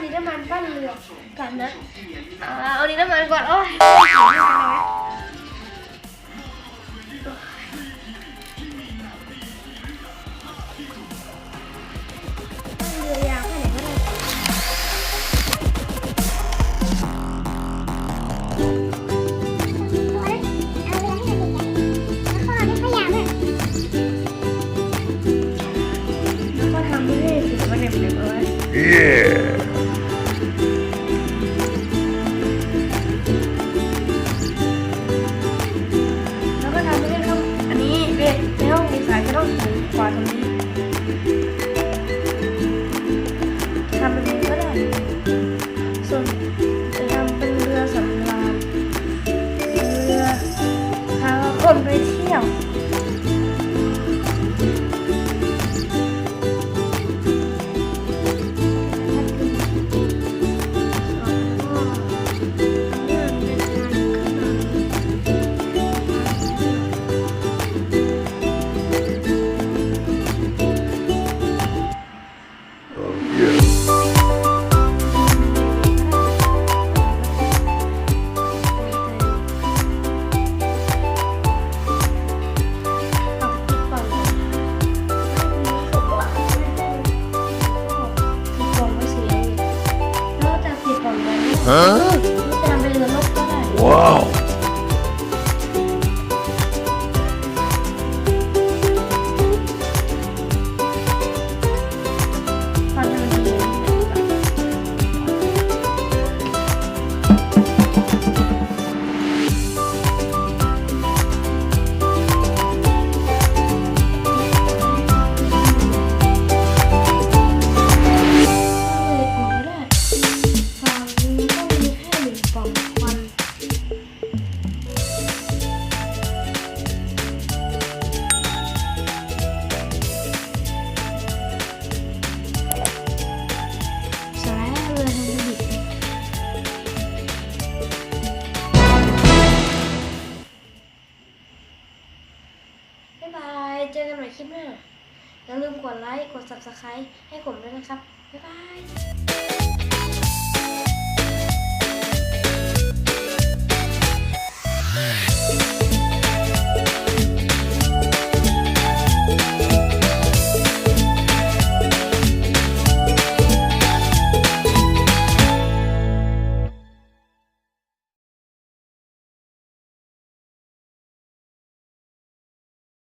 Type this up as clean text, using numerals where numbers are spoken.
ดินน้ำมันปั้นเรือก่อนนะเอาดินน้ำมันก่อนโอ้ยเรือยาวแค่ไหนก็ได้ก็ทำให้ถือว่าเด็กๆเลยแล้วก็ทำให้ได้ครับอันนี้ในห้องดีไซน์จะต้องสูงกว่าตรงนี้ทำเป็นนี้ก็ได้ส่วนจะทำเป็นเรือสำราญเรือพาคนไปเที่ยวจะทำเป็นเรือนกก็ได้ว้าวความทำดีบ๊ายบายเจอกันใหม่คลิปหน้าอย่าลืมกดไลค์กด Subscribe ให้ผมด้วยนะครับบ๊ายบาย